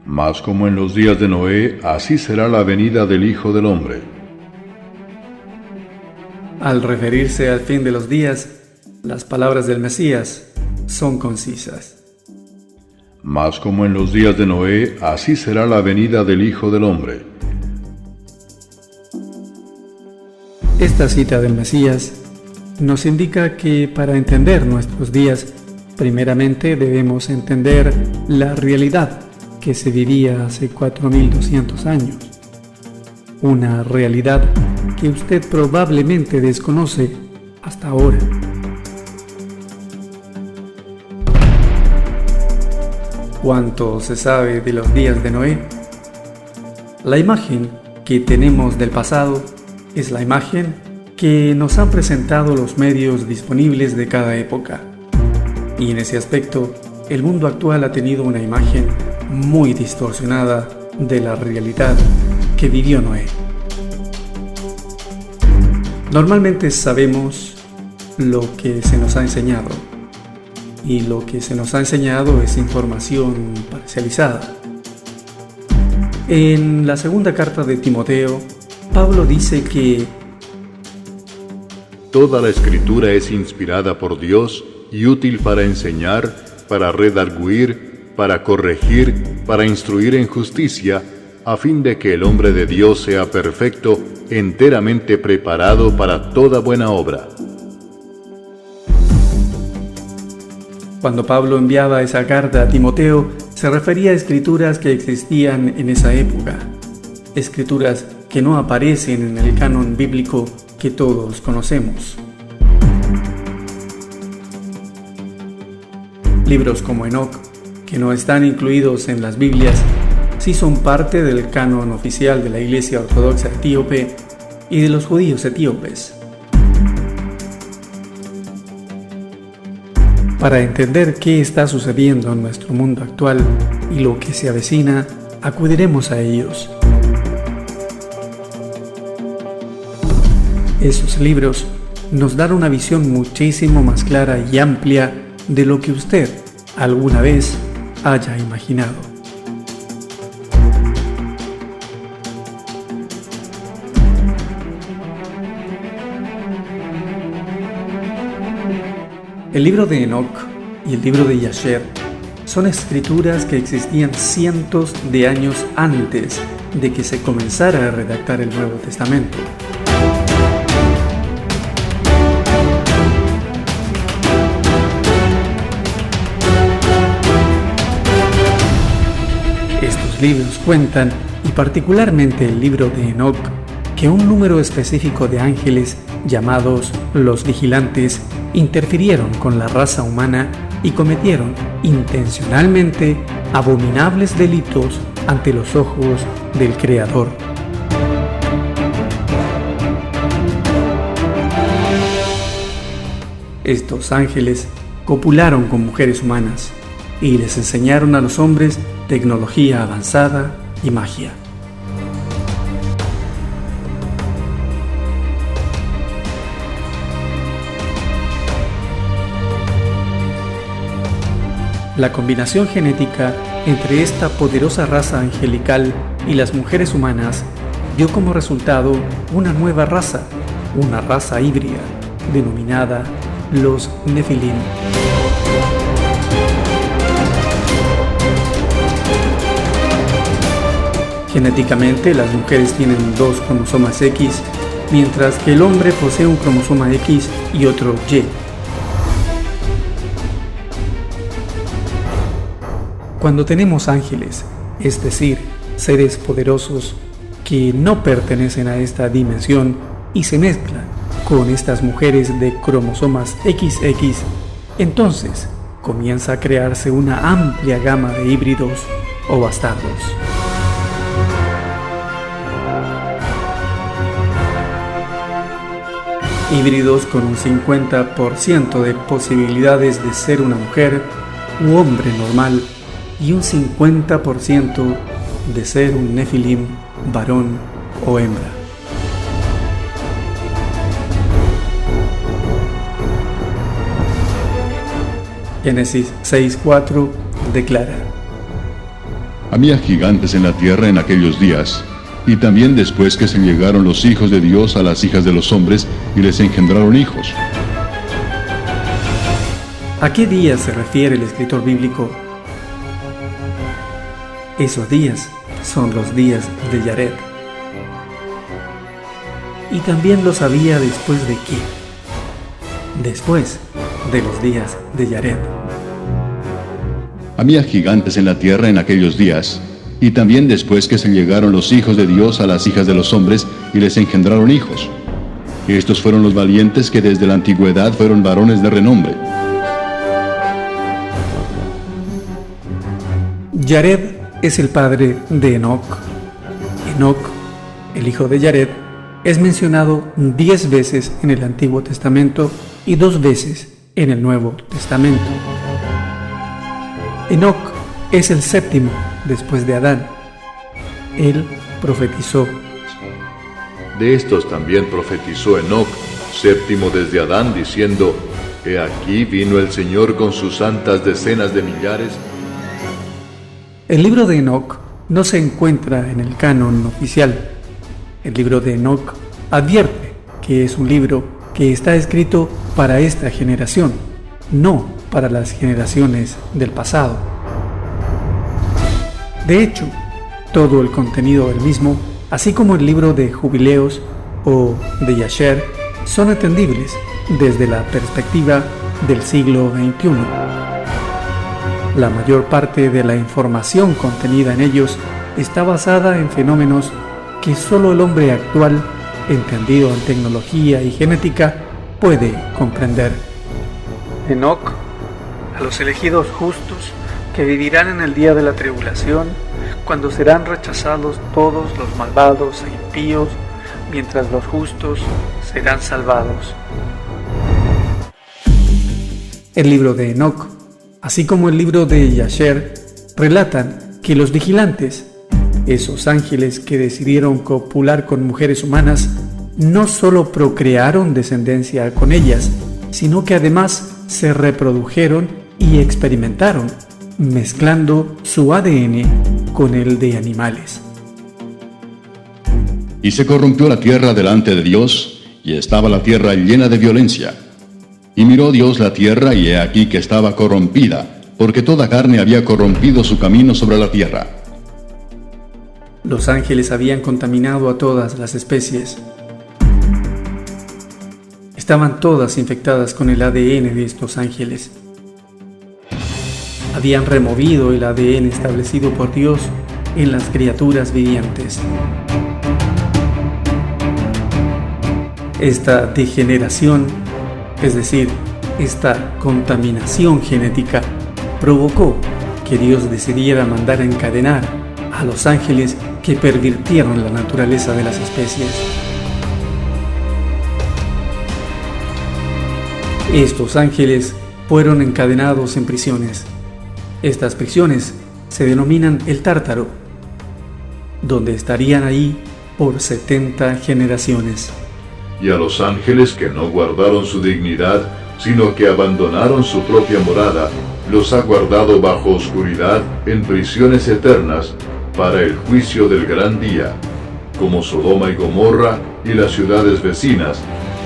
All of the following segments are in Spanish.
Mas como en los días de Noé, así será la venida del Hijo del Hombre. Al referirse al fin de los días, las palabras del Mesías son concisas. Mas como en los días de Noé, así será la venida del Hijo del Hombre. Esta cita del Mesías nos indica que para entender nuestros días, primeramente debemos entender la realidad que se vivía hace 4200 años. Una realidad que usted probablemente desconoce hasta ahora. ¿Cuánto se sabe de los días de Noé? La imagen que tenemos del pasado es la imagen que nos han presentado los medios disponibles de cada época. Y en ese aspecto, el mundo actual ha tenido una imagen muy distorsionada de la realidad que vivió Noé. Normalmente sabemos lo que se nos ha enseñado, y lo que se nos ha enseñado es información parcializada. En la segunda carta de Timoteo, Pablo dice que toda la Escritura es inspirada por Dios y útil para enseñar, para redarguir, para corregir, para instruir en justicia, a fin de que el hombre de Dios sea perfecto, enteramente preparado para toda buena obra. Cuando Pablo enviaba esa carta a Timoteo, se refería a escrituras que existían en esa época, escrituras que no aparecen en el canon bíblico que todos conocemos. Libros como Enoc, que no están incluidos en las Biblias, sí son parte del canon oficial de la Iglesia Ortodoxa Etíope y de los judíos etíopes. Para entender qué está sucediendo en nuestro mundo actual y lo que se avecina, acudiremos a ellos. Esos libros nos dan una visión muchísimo más clara y amplia de lo que usted alguna vez haya imaginado. El libro de Enoc y el libro de Yasher son escrituras que existían cientos de años antes de que se comenzara a redactar el Nuevo Testamento. Estos libros cuentan, y particularmente el libro de Enoc, que un número específico de ángeles llamados los vigilantes interfirieron con la raza humana y cometieron intencionalmente abominables delitos ante los ojos del Creador. Estos ángeles copularon con mujeres humanas y les enseñaron a los hombres tecnología avanzada y magia. La combinación genética entre esta poderosa raza angelical y las mujeres humanas dio como resultado una nueva raza, una raza híbrida, denominada los Nefilim. Genéticamente, las mujeres tienen 2 cromosomas X, mientras que el hombre posee un cromosoma X y otro Y. Cuando tenemos ángeles, es decir, seres poderosos que no pertenecen a esta dimensión y se mezclan con estas mujeres de cromosomas XX, entonces comienza a crearse una amplia gama de híbridos o bastardos. Híbridos con un 50% de posibilidades de ser una mujer u hombre normal y un 50% de ser un Nefilim, varón o hembra. Génesis 6:4 declara: Había gigantes en la tierra en aquellos días, y también después que se llegaron los hijos de Dios a las hijas de los hombres y les engendraron hijos. ¿A qué días se refiere el escritor bíblico? Esos días son los días de Yared. Y también los había después de qué. Después de los días de Yared. Había gigantes en la tierra en aquellos días, y también después que se llegaron los hijos de Dios a las hijas de los hombres y les engendraron hijos. Estos fueron los valientes que desde la antigüedad fueron varones de renombre. Yared es el padre de Enoc. Enoc, el hijo de Yared, es mencionado 10 veces en el Antiguo Testamento y 2 veces en el Nuevo Testamento. Enoc es el séptimo después de Adán. Él profetizó. De estos también profetizó Enoc, séptimo desde Adán, diciendo: He aquí vino el Señor con sus santas decenas de millares. El libro de Enoc no se encuentra en el canon oficial. El libro de Enoc advierte que es un libro que está escrito para esta generación, no para las generaciones del pasado. De hecho, todo el contenido del mismo, así como el libro de Jubileos o de Yasher, son entendibles desde la perspectiva del siglo XXI. La mayor parte de la información contenida en ellos está basada en fenómenos que solo el hombre actual, entendido en tecnología y genética, puede comprender. Enoc, a los elegidos justos que vivirán en el día de la tribulación, cuando serán rechazados todos los malvados e impíos, mientras los justos serán salvados. El libro de Enoc, así como el libro de Yasher, relatan que los vigilantes, esos ángeles que decidieron copular con mujeres humanas, no solo procrearon descendencia con ellas, sino que además se reprodujeron y experimentaron, mezclando su ADN con el de animales. Y se corrompió la tierra delante de Dios, y estaba la tierra llena de violencia. Y miró Dios la tierra, y he aquí que estaba corrompida, porque toda carne había corrompido su camino sobre la tierra. Los ángeles habían contaminado a todas las especies. Estaban todas infectadas con el ADN de estos ángeles. Habían removido el ADN establecido por Dios en las criaturas vivientes. Esta degeneración, es decir, esta contaminación genética, provocó que Dios decidiera mandar a encadenar a los ángeles que pervirtieron la naturaleza de las especies. Estos ángeles fueron encadenados en prisiones. Estas prisiones se denominan el Tártaro, donde estarían ahí por 70 generaciones. Y a los ángeles que no guardaron su dignidad, sino que abandonaron su propia morada, los ha guardado bajo oscuridad en prisiones eternas para el juicio del gran día, como Sodoma y Gomorra y las ciudades vecinas,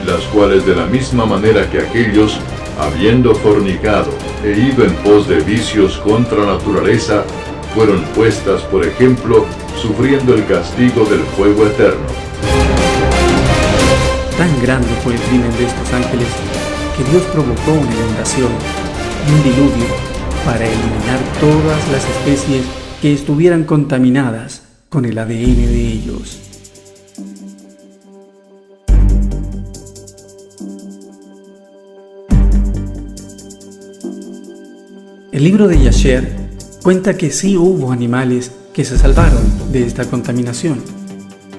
las cuales de la misma manera que aquellos, habiendo fornicado e ido en pos de vicios contra naturaleza, fueron puestas por ejemplo, sufriendo el castigo del fuego eterno. Tan grande fue el crimen de estos ángeles que Dios provocó una inundación y un diluvio para eliminar todas las especies que estuvieran contaminadas con el ADN de ellos. El libro de Yasher cuenta que sí hubo animales que se salvaron de esta contaminación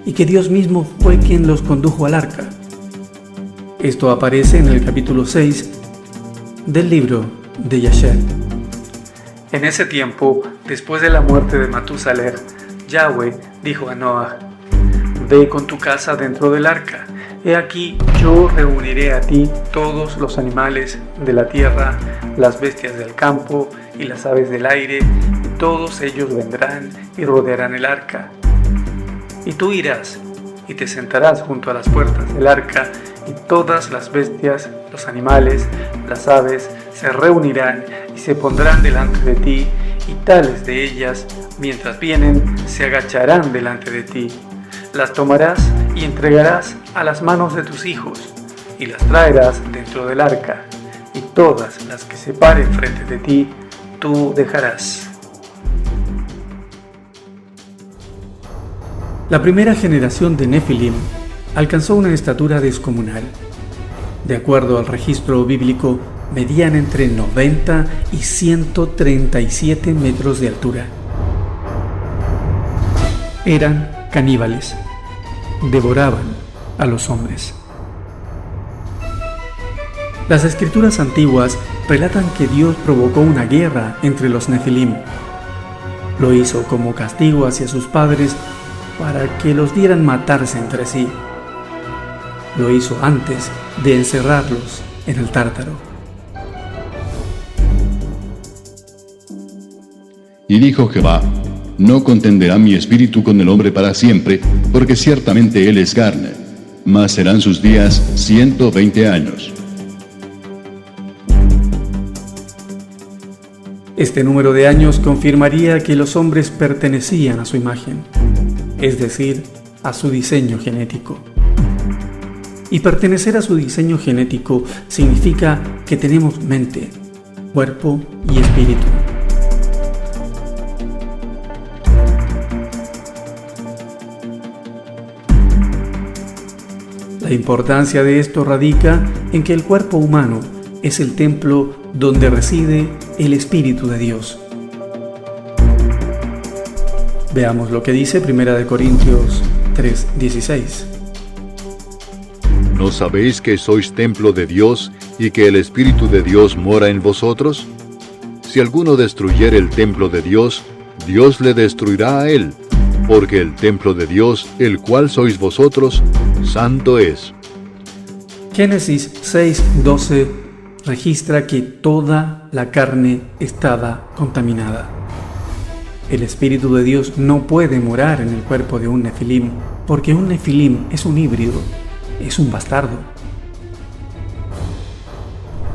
y que Dios mismo fue quien los condujo al arca. Esto aparece en el capítulo 6 del libro de Yasher. En ese tiempo, después de la muerte de Matusalem, Yahweh dijo a Noah: Ve con tu casa dentro del arca. He aquí, yo reuniré a ti todos los animales de la tierra, las bestias del campo y las aves del aire, todos ellos vendrán y rodearán el arca. Y tú irás y te sentarás junto a las puertas del arca, y todas las bestias, los animales, las aves, se reunirán y se pondrán delante de ti, y tales de ellas, mientras vienen, se agacharán delante de ti. Las tomarás y entregarás a las manos de tus hijos, y las traerás dentro del arca, y todas las que se paren frente de ti, tú dejarás. La primera generación de Nefilim alcanzó una estatura descomunal. De acuerdo al registro bíblico, medían entre 90 y 137 metros de altura. Eran caníbales. Devoraban a los hombres. Las escrituras antiguas relatan que Dios provocó una guerra entre los Nefilim. Lo hizo como castigo hacia sus padres para que los dieran matarse entre sí. Lo hizo antes de encerrarlos en el Tártaro. Y dijo Jehová: no contenderá mi espíritu con el hombre para siempre, porque ciertamente él es carne, mas serán sus días 120 años. Este número de años confirmaría que los hombres pertenecían a su imagen, es decir, a su diseño genético. Y pertenecer a su diseño genético significa que tenemos mente, cuerpo y espíritu. La importancia de esto radica en que el cuerpo humano es el templo donde reside el Espíritu de Dios. Veamos lo que dice 1 Corintios 3:16. ¿No sabéis que sois templo de Dios y que el Espíritu de Dios mora en vosotros? Si alguno destruyere el templo de Dios, Dios le destruirá a él, porque el templo de Dios, el cual sois vosotros, santo es. Génesis 6:12 registra que toda la carne estaba contaminada. El Espíritu de Dios no puede morar en el cuerpo de un Nefilim, porque un Nefilim es un híbrido, es un bastardo.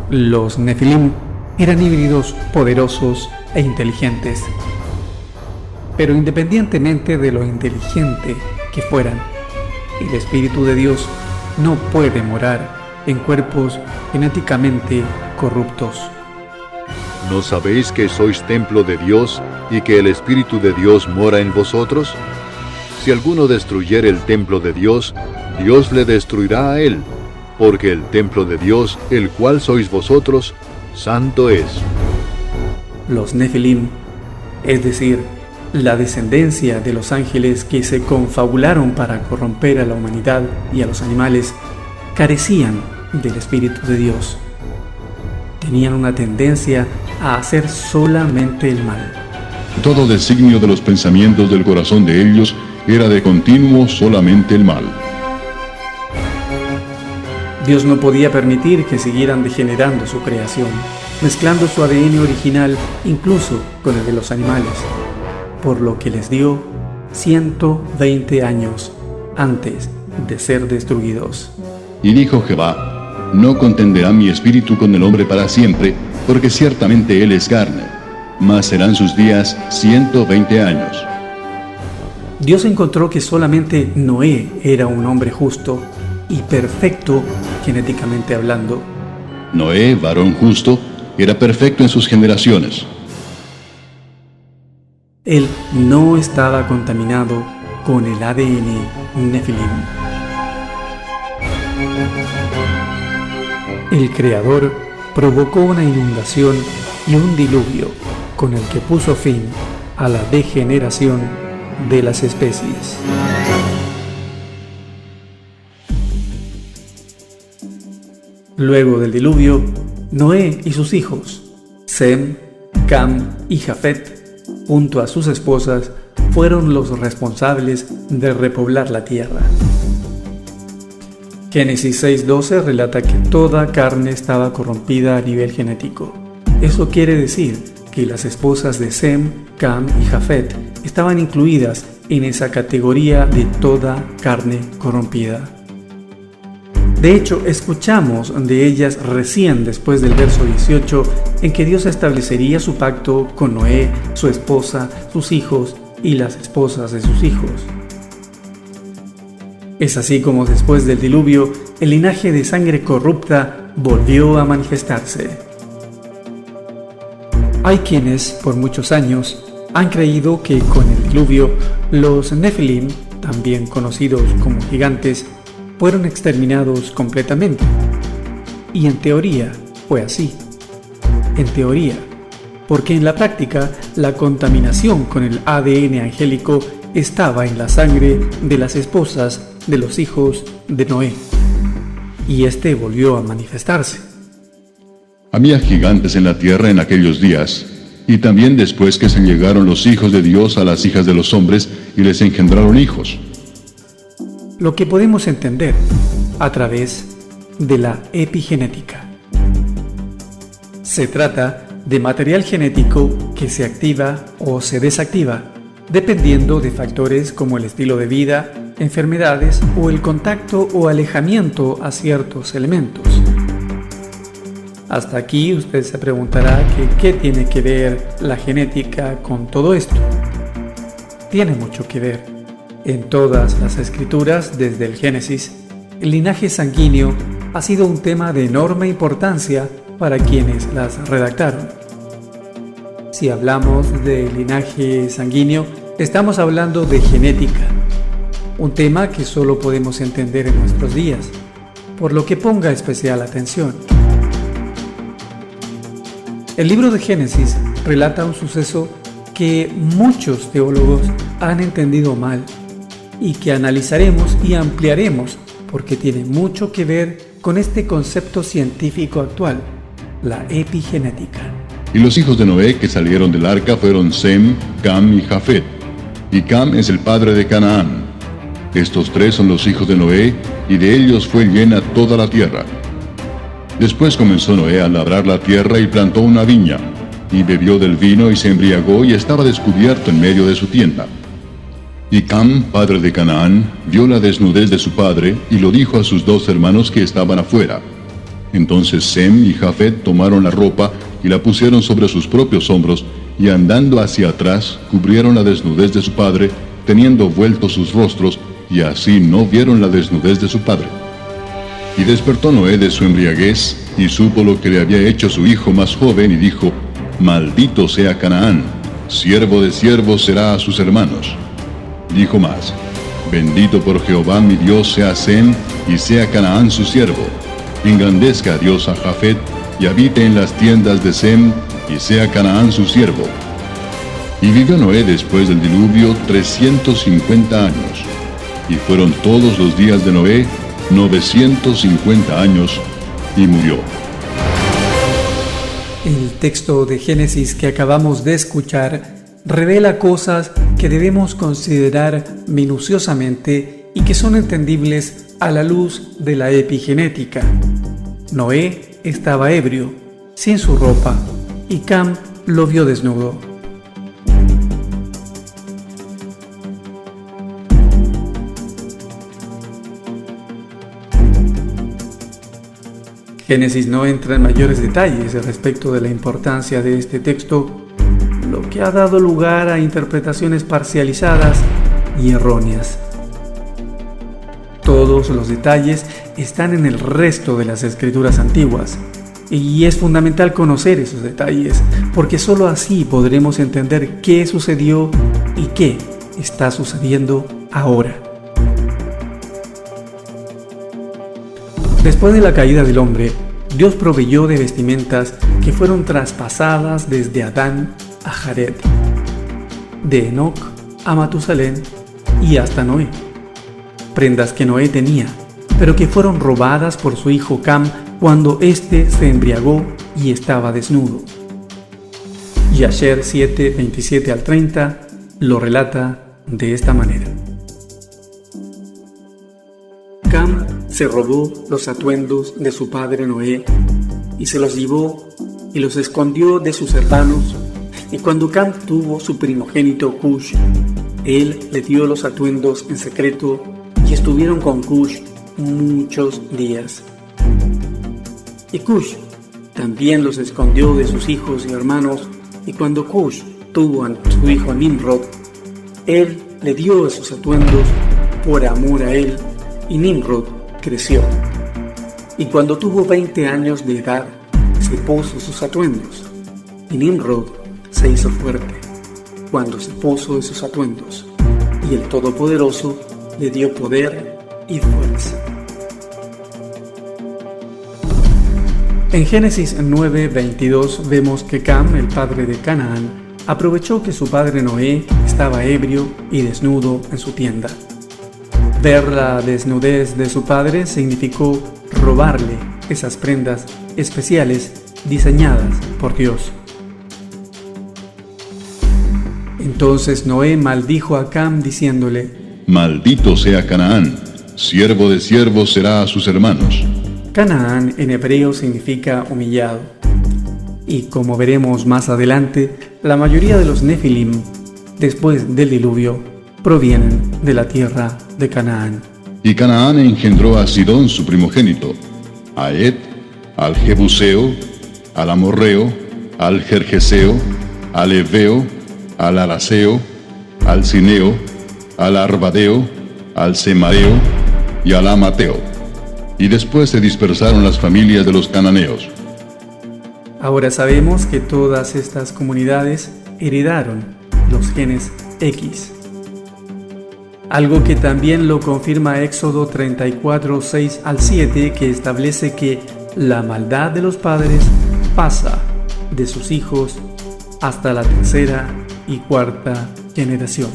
Los Nefilim eran híbridos poderosos e inteligentes. Pero independientemente de lo inteligente que fueran, el Espíritu de Dios no puede morar en cuerpos genéticamente corruptos. ¿No sabéis que sois templo de Dios y que el Espíritu de Dios mora en vosotros? Si alguno destruyere el templo de Dios, Dios le destruirá a él, porque el templo de Dios, el cual sois vosotros, santo es. Los Nefilim, es decir, la descendencia de los ángeles que se confabularon para corromper a la humanidad y a los animales, carecían del Espíritu de Dios. Tenían una tendencia a hacer solamente el mal. Todo designio de los pensamientos del corazón de ellos era de continuo solamente el mal. Dios no podía permitir que siguieran degenerando su creación, mezclando su ADN original incluso con el de los animales, por lo que les dio 120 años antes de ser destruidos. Y dijo Jehová: no contenderá mi espíritu con el hombre para siempre, porque ciertamente él es carne, mas serán sus días 120 años. Dios encontró que solamente Noé era un hombre justo y perfecto genéticamente hablando. Noé, varón justo, era perfecto en sus generaciones. Él no estaba contaminado con el ADN Nefilim. El Creador provocó una inundación y un diluvio con el que puso fin a la degeneración de las especies. Luego del diluvio, Noé y sus hijos, Sem, Cam y Jafet, junto a sus esposas, fueron los responsables de repoblar la tierra. Génesis 6:12 relata que toda carne estaba corrompida a nivel genético. Eso quiere decir que las esposas de Sem, Cam y Jafet estaban incluidas en esa categoría de toda carne corrompida. De hecho, escuchamos de ellas recién después del verso 18, en que Dios establecería su pacto con Noé, su esposa, sus hijos y las esposas de sus hijos. Es así como después del diluvio, el linaje de sangre corrupta volvió a manifestarse. Hay quienes, por muchos años, han creído que con el diluvio, los Nefilim, también conocidos como gigantes, fueron exterminados completamente. Y en teoría fue así. En teoría, porque en la práctica la contaminación con el ADN angélico estaba en la sangre de las esposas de los hijos de Noé. Y este volvió a manifestarse. Había gigantes en la tierra en aquellos días, y también después que se llegaron los hijos de Dios a las hijas de los hombres y les engendraron hijos. Lo que podemos entender a través de la epigenética. Se trata de material genético que se activa o se desactiva dependiendo de factores como el estilo de vida, enfermedades o el contacto o alejamiento a ciertos elementos. Hasta aquí usted se preguntará que qué tiene que ver la genética con todo esto. Tiene mucho que ver. En todas las escrituras, desde el Génesis, el linaje sanguíneo ha sido un tema de enorme importancia para quienes las redactaron. Si hablamos de linaje sanguíneo, estamos hablando de genética, un tema que solo podemos entender en nuestros días, por lo que ponga especial atención. El libro de Génesis relata un suceso que muchos teólogos han entendido mal y que analizaremos y ampliaremos porque tiene mucho que ver con este concepto científico actual, la epigenética. Y los hijos de Noé que salieron del arca fueron Sem, Cam y Jafet. Y Cam es el padre de Canaán. Estos tres son los hijos de Noé, y de ellos fue llena toda la tierra. Después comenzó Noé a labrar la tierra y plantó una viña, y bebió del vino y se embriagó y estaba descubierto en medio de su tienda. Y Cam, padre de Canaán, vio la desnudez de su padre y lo dijo a sus dos hermanos que estaban afuera. Entonces Sem y Jafet tomaron la ropa y la pusieron sobre sus propios hombros, y andando hacia atrás cubrieron la desnudez de su padre, teniendo vueltos sus rostros, y así no vieron la desnudez de su padre. Y despertó Noé de su embriaguez, y supo lo que le había hecho su hijo más joven, y dijo: Maldito sea Canaán, siervo de siervos será a sus hermanos. Dijo más: Bendito por Jehová mi Dios sea Sem, y sea Canaán su siervo. Engrandezca a Dios a Jafet, y habite en las tiendas de Sem, y sea Canaán su siervo. Y vivió Noé después del diluvio 350 años, y fueron todos los días de Noé 950 años, y murió. El texto de Génesis que acabamos de escuchar revela cosas que debemos considerar minuciosamente y que son entendibles a la luz de la epigenética. Noé estaba ebrio, sin su ropa, y Cam lo vio desnudo. Génesis no entra en mayores detalles respecto de la importancia de este texto, lo que ha dado lugar a interpretaciones parcializadas y erróneas. Todos los detalles están en el resto de las escrituras antiguas, y es fundamental conocer esos detalles, porque sólo así podremos entender qué sucedió y qué está sucediendo ahora. Después de la caída del hombre, Dios proveyó de vestimentas que fueron traspasadas desde Adán a Jared, de Enoc a Matusalén y hasta Noé. Prendas que Noé tenía, pero que fueron robadas por su hijo Cam cuando éste se embriagó y estaba desnudo. Yasher 7, 27 al 30 lo relata de esta manera. Cam se robó los atuendos de su padre Noé y se los llevó y los escondió de sus hermanos Y cuando Cam tuvo su primogénito Cush, él le dio los atuendos en secreto y estuvieron con Cush muchos días. Y Cush también los escondió de sus hijos y hermanos, y cuando Cush tuvo a su hijo Nimrod, él le dio esos atuendos por amor a él, y Nimrod creció. Y cuando tuvo 20 años de edad, se puso sus atuendos, y Nimrod se hizo fuerte cuando se puso esos atuendos, y el Todopoderoso le dio poder y fuerza. En Génesis 9:22 vemos que Cam, el padre de Canaán, aprovechó que su padre Noé estaba ebrio y desnudo en su tienda. Ver la desnudez de su padre significó robarle esas prendas especiales diseñadas por Dios. Entonces Noé maldijo a Cam diciéndole: Maldito sea Canaán, siervo de siervos será a sus hermanos. Canaán en hebreo significa humillado. Y como veremos más adelante, la mayoría de los Nefilim, después del diluvio, provienen de la tierra de Canaán. Y Canaán engendró a Sidón su primogénito, a Et, al Jebuseo, al Amorreo, al Gergeseo, al Eveo, al Araseo, al Cineo, al Arbadeo, al Semareo y al Amateo. Y después se dispersaron las familias de los cananeos. Ahora sabemos que todas estas comunidades heredaron los genes X. Algo que también lo confirma Éxodo 34, 6 al 7, que establece que la maldad de los padres pasa de sus hijos hasta la tercera y cuarta generación.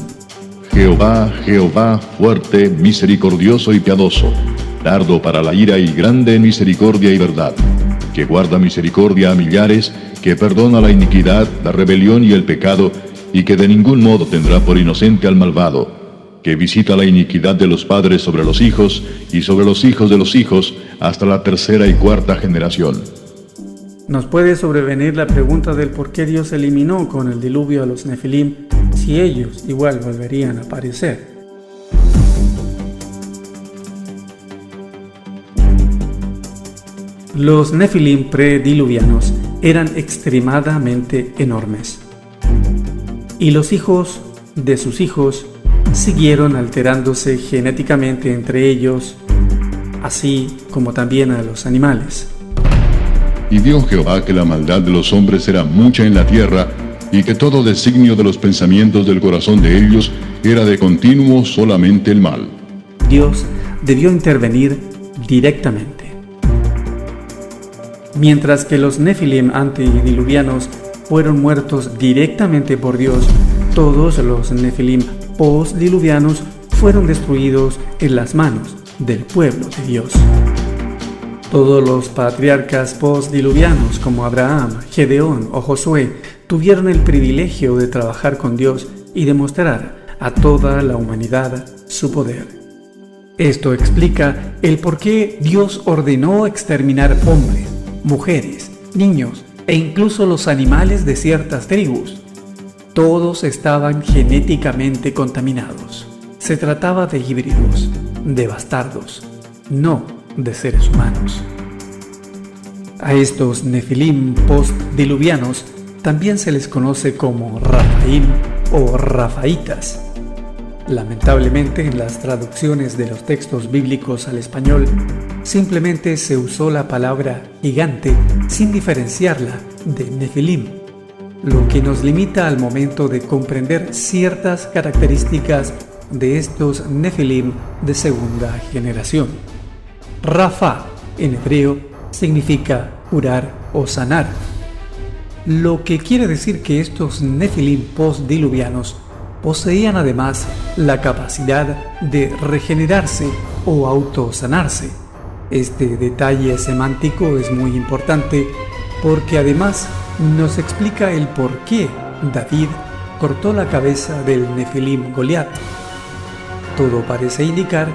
Jehová, Jehová, fuerte, misericordioso y piadoso, tardo para la ira y grande en misericordia y verdad, que guarda misericordia a millares, que perdona la iniquidad, la rebelión y el pecado, y que de ningún modo tendrá por inocente al malvado, que visita la iniquidad de los padres sobre los hijos, y sobre los hijos de los hijos, hasta la tercera y cuarta generación. Nos puede sobrevenir la pregunta del por qué Dios eliminó con el diluvio a los Nefilim, si ellos igual volverían a aparecer. Los Nefilim prediluvianos eran extremadamente enormes, y los hijos de sus hijos siguieron alterándose genéticamente entre ellos, así como también a los animales. Y vio Jehová que la maldad de los hombres era mucha en la tierra, y que todo designio de los pensamientos del corazón de ellos era de continuo solamente el mal. Dios debió intervenir directamente. Mientras que los Nefilim antediluvianos fueron muertos directamente por Dios, todos los Nefilim postdiluvianos fueron destruidos en las manos del pueblo de Dios. Todos los patriarcas postdiluvianos como Abraham, Gedeón o Josué tuvieron el privilegio de trabajar con Dios y demostrar a toda la humanidad su poder. Esto explica el por qué Dios ordenó exterminar hombres, mujeres, niños e incluso los animales de ciertas tribus. Todos estaban genéticamente contaminados. Se trataba de híbridos, de bastardos, no de seres humanos. A estos Nefilim postdiluvianos también se les conoce como Rafaim o Rafaitas. Lamentablemente, en las traducciones de los textos bíblicos al español, simplemente se usó la palabra gigante sin diferenciarla de Nefilim, lo que nos limita al momento de comprender ciertas características de estos Nefilim de segunda generación. Rafa, en hebreo, significa curar o sanar, lo que quiere decir que estos Nefilim postdiluvianos poseían además la capacidad de regenerarse o autosanarse. Este detalle semántico es muy importante porque además nos explica el por qué David cortó la cabeza del Nefilim Goliat. Todo parece indicar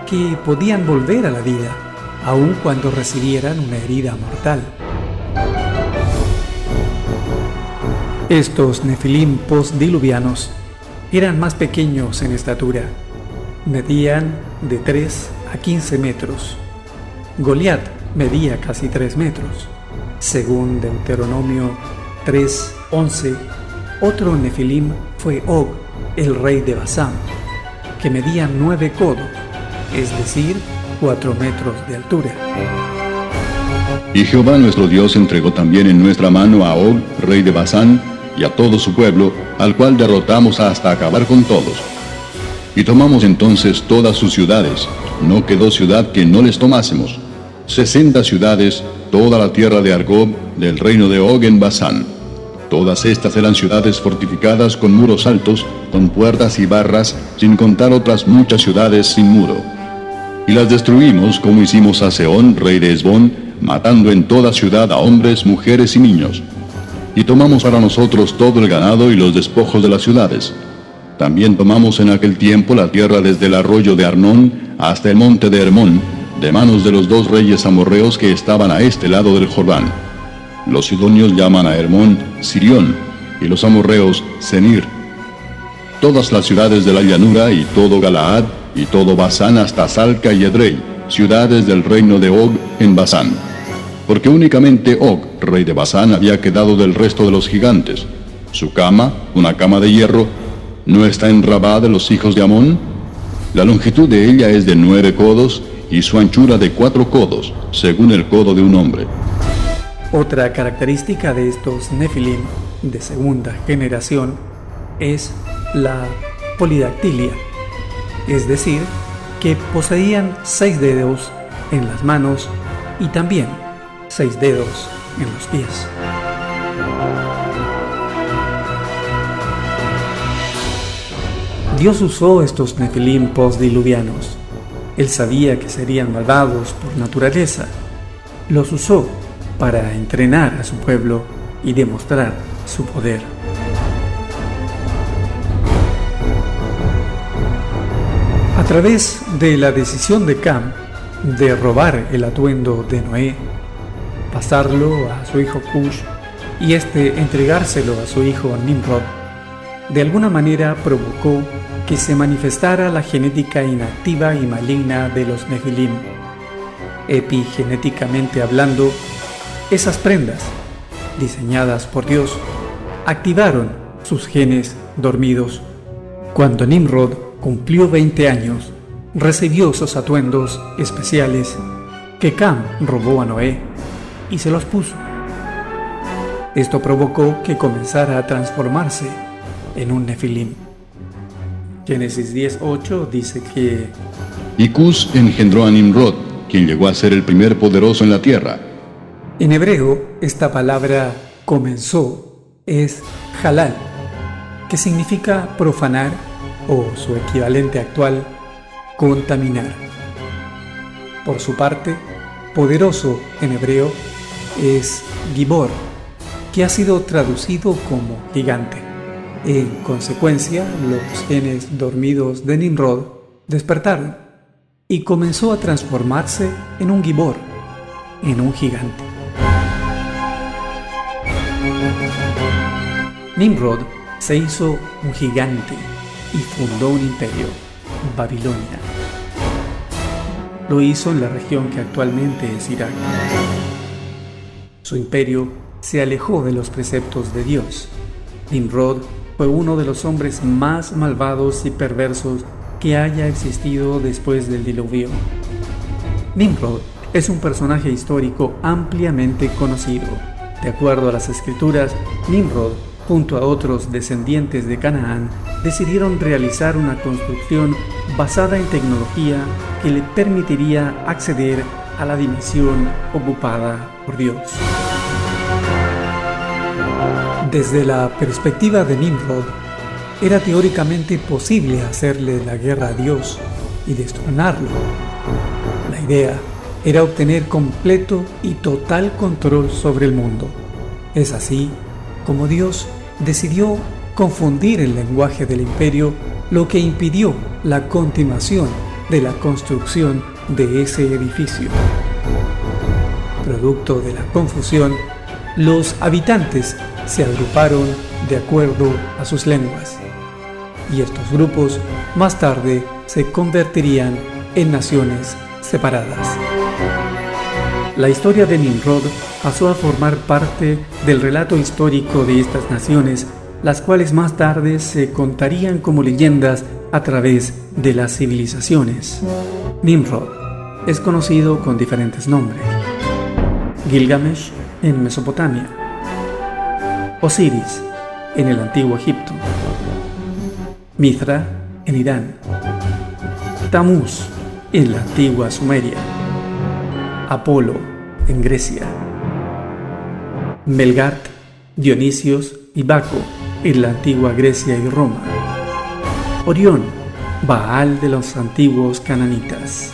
que podían volver a la vida, aun cuando recibieran una herida mortal. Estos nefilim postdiluvianos eran más pequeños en estatura, medían de 3 a 15 metros. Goliat medía casi 3 metros. Según Deuteronomio 3:11, otro nefilim fue Og, el rey de Basán, que medía 9 codos, es decir, 4 metros de altura. Y Jehová nuestro Dios entregó también en nuestra mano a Og, rey de Basán, y a todo su pueblo, al cual derrotamos hasta acabar con todos. Y tomamos entonces todas sus ciudades, no quedó ciudad que no les tomásemos. 60 ciudades, toda la tierra de Argob, del reino de Og en Basán. Todas estas eran ciudades fortificadas con muros altos, con puertas y barras, sin contar otras muchas ciudades sin muro. Y las destruimos como hicimos a Sehón, rey de Hesbón, matando en toda ciudad a hombres, mujeres y niños. Y tomamos para nosotros todo el ganado y los despojos de las ciudades. También tomamos en aquel tiempo la tierra desde el arroyo de Arnón hasta el monte de Hermón, de manos de los 2 reyes amorreos que estaban a este lado del Jordán. Los sidonios llaman a Hermón Sirión, y los amorreos Senir. Todas las ciudades de la llanura y todo Galaad, y todo Basán hasta Salca y Edrei, ciudades del reino de Og en Basán. Porque únicamente Og, rey de Basán, había quedado del resto de los gigantes. Su cama, una cama de hierro, ¿no está en Rabá de los hijos de Amón? La longitud de ella es de 9 codos, y su anchura de 4 codos, según el codo de un hombre. Otra característica de estos nefilim de segunda generación es la polidactilia, es decir, que poseían 6 dedos en las manos y también 6 dedos en los pies. Dios usó estos nefilim postdiluvianos. Él sabía que serían malvados por naturaleza. Los usó para entrenar a su pueblo y demostrar su poder. A través de la decisión de Cam de robar el atuendo de Noé, pasarlo a su hijo Cush y entregárselo a su hijo Nimrod, de alguna manera provocó que se manifestara la genética inactiva y maligna de los nefilim. Epigenéticamente hablando, esas prendas, diseñadas por Dios, activaron sus genes dormidos. Cuando Nimrod cumplió 20 años, recibió esos atuendos especiales que Cam robó a Noé y se los puso. Esto provocó que comenzara a transformarse en un nefilim. Génesis 10:8 dice que Y Cus engendró a Nimrod, quien llegó a ser el primer poderoso en la tierra. en hebreo esta palabra comenzó es halal, que significa profanar o su equivalente actual, contaminar. Por su parte, poderoso en hebreo es Gibor, que ha sido traducido como gigante. En consecuencia, los genes dormidos de Nimrod despertaron y comenzó a transformarse en un Gibor, en un gigante. Nimrod se hizo un gigante y fundó un imperio, Babilonia. Lo hizo en la región que actualmente es Irak. Su imperio se alejó de los preceptos de Dios. Nimrod fue uno de los hombres más malvados y perversos que haya existido después del diluvio. Nimrod es un personaje histórico ampliamente conocido. De acuerdo a las escrituras, Nimrod, junto a otros descendientes de Canaán, decidieron realizar una construcción basada en tecnología que le permitiría acceder a la dimensión ocupada por Dios. Desde la perspectiva de Nimrod, era teóricamente posible hacerle la guerra a Dios y destronarlo. La idea era obtener completo y total control sobre el mundo. Es así como Dios decidió confundir el lenguaje del imperio, lo que impidió la continuación de la construcción de ese edificio. Producto de la confusión, los habitantes se agruparon de acuerdo a sus lenguas, y estos grupos más tarde se convertirían en naciones separadas. La historia de Nimrod pasó a formar parte del relato histórico de estas naciones, las cuales más tarde se contarían como leyendas a través de las civilizaciones. Nimrod es conocido con diferentes nombres: Gilgamesh en Mesopotamia, Osiris en el Antiguo Egipto, Mithra en Irán, Tamuz en la Antigua Sumeria, Apolo en Grecia, Melgart, Dionisios y Baco en la Antigua Grecia y Roma, Orión, Baal de los antiguos cananitas.